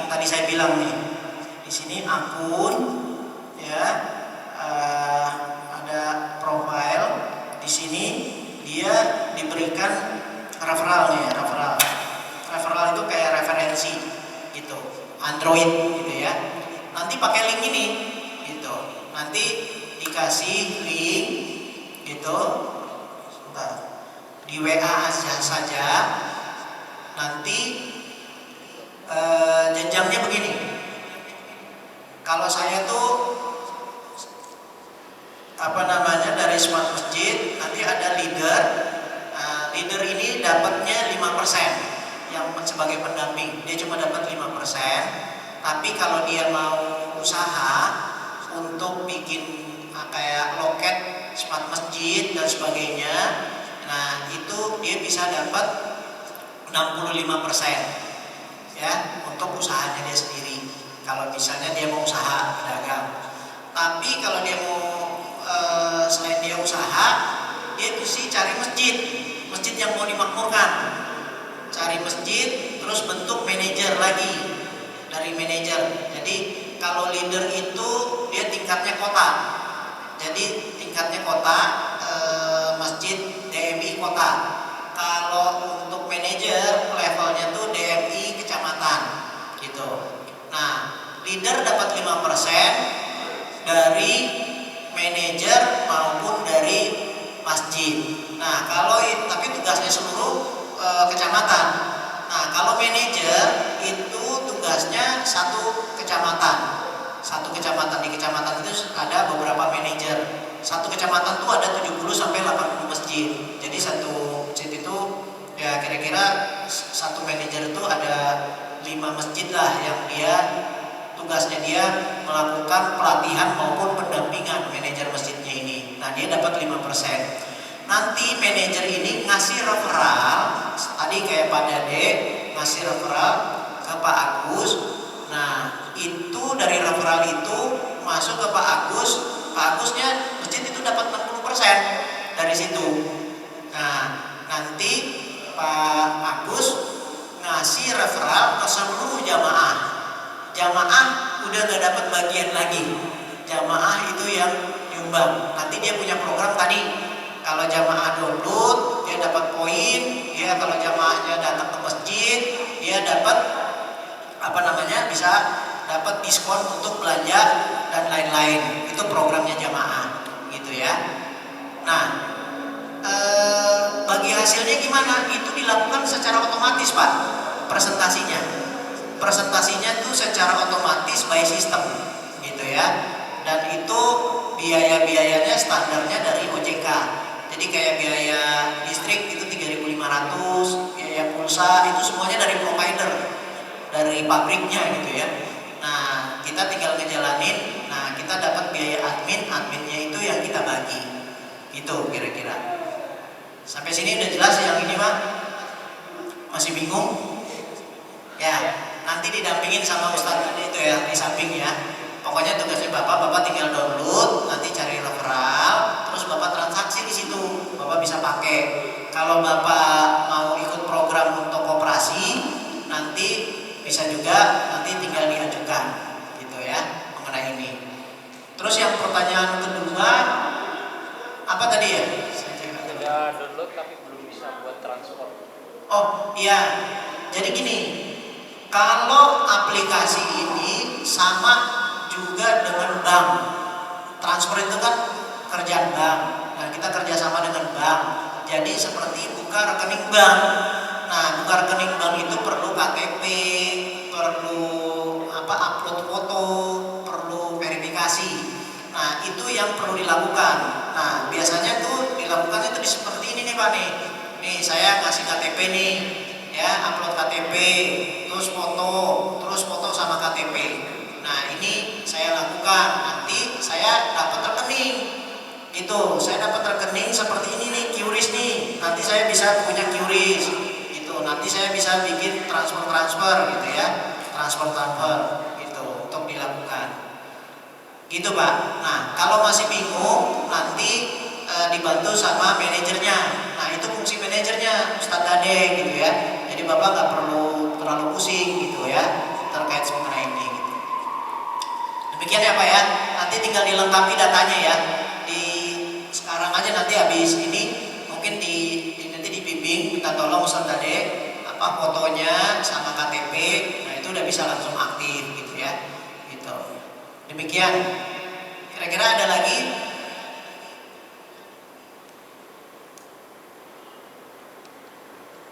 yang tadi saya bilang nih. Di sini akun, ya, ada profile. Di sini dia diberikan referral nih, referral. Referral itu kayak referensi, gitu. Android, gitu ya. Nanti pakai link ini, gitu. Nanti dikasih link, gitu. Sebentar. Di WA saja. Nanti jenjangnya begini. Kalau saya tuh dari Smart Masjid, nanti ada leader. Leader ini dapatnya 5% yang sebagai pendamping. Dia cuma dapat 5%. Tapi kalau dia mau usaha untuk bikin kayak loket Smart Masjid dan sebagainya, nah itu dia bisa dapat 65%, ya, untuk usahanya dia sendiri. Kalau misalnya dia mau usaha pedagang. Tapi kalau dia mau selain dia usaha, dia mesti cari masjid yang mau dimakmurkan. Cari masjid, terus bentuk manajer lagi dari manajer. Jadi kalau leader itu dia tingkatnya kota. Jadi tingkatnya kota, masjid DMI kota. Kalau untuk manajer levelnya tuh DMI kecamatan, gitu. Nah, leader dapat 5% dari manajer maupun dari masjid. Nah, tapi tugasnya seluruh kecamatan. Nah, kalau manajer itu tugasnya satu kecamatan. Satu kecamatan, di kecamatan itu ada beberapa manajer. Satu kecamatan tuh ada 70 sampai 80 masjid. Jadi satu masjid itu ya kira-kira satu manajer itu ada 5 masjid lah yang tugasnya dia melakukan pelatihan maupun pendampingan manajer masjidnya ini. Nah, dia dapat 5%. Nanti manajer ini ngasih referral, tadi kayak Pak Dade ngasih referral ke Pak Agus. Nah, itu dari referral itu masuk ke Pak Agus. Pak Agusnya masjid itu dapat 60% dari situ. Nah, nanti Pak Agus ngasih referral ke seluruh jamaah. Jamaah udah gak dapat bagian lagi. Jamaah itu yang nyumbang. Nanti dia punya program tadi. Kalau jamaah download, dia dapat poin. Ya, kalau jamaahnya datang ke masjid, dia dapat bisa dapat diskon untuk belanja dan lain-lain. Itu programnya jamaah, gitu ya. Nah, bagi hasilnya gimana? Itu dilakukan secara otomatis, Pak. Presentasinya tuh secara otomatis by system, gitu ya. Dan itu biaya-biayanya standarnya dari OJK. Jadi kayak biaya listrik itu 3.500, biaya pulsa itu semuanya dari provider, dari pabriknya, gitu ya. Nah, kita tinggal ngejalanin. Nah, kita dapat biaya adminnya itu yang kita bagi. Itu kira-kira. Sampai sini udah jelas yang ini, Pak? Masih bingung? Ya, nanti didampingin sama Ustadz itu ya di samping ya. Pokoknya tugasnya Bapak tinggal download, nanti cari referral, terus Bapak transaksi di situ. Bapak bisa pakai. Kalau Bapak mau ikut program untuk koperasi, nanti bisa juga, nanti tinggal diajukan, gitu ya, mengenai ini. Terus yang pertanyaan kedua, apa tadi ya? Sudah download tapi belum bisa buat transfer. Oh iya, jadi gini, kalau aplikasi ini sama juga dengan bank. Transfer itu kan kerjaan bank. Nah, kita kerjasama dengan bank. Jadi seperti buka rekening bank. Nah, buka rekening bank itu perlu KTP, perlu upload foto, perlu verifikasi. Nah, itu yang perlu dilakukan. Nah, biasanya tuh dilakukannya tuh seperti ini nih, Pak nih. Nih, saya ngasih KTP nih, ya, upload KTP, terus foto sama KTP. Nah, ini saya lakukan. Nanti saya dapat rekening. Gitu, saya dapat rekening seperti ini nih, QRIS nih. Nanti saya bisa punya QRIS. Gitu. Nanti saya bisa bikin transfer gitu ya. Transfer gitu untuk dilakukan. Gitu, Pak. Nah, kalau masih bingung, nanti dibantu sama manajernya. Nah, itu fungsi manajernya Ustadz Dade, gitu ya. Jadi Bapak nggak perlu terlalu pusing, gitu ya, terkait Demikian ya Pak ya. Nanti tinggal dilengkapi datanya ya. Di sekarang aja nanti habis ini mungkin nanti dibimbing, minta tolong Ustaz Dade apa fotonya sama KTP. Nah, itu udah bisa langsung aktif gitu ya. Gitu. Demikian. Kira-kira ada lagi?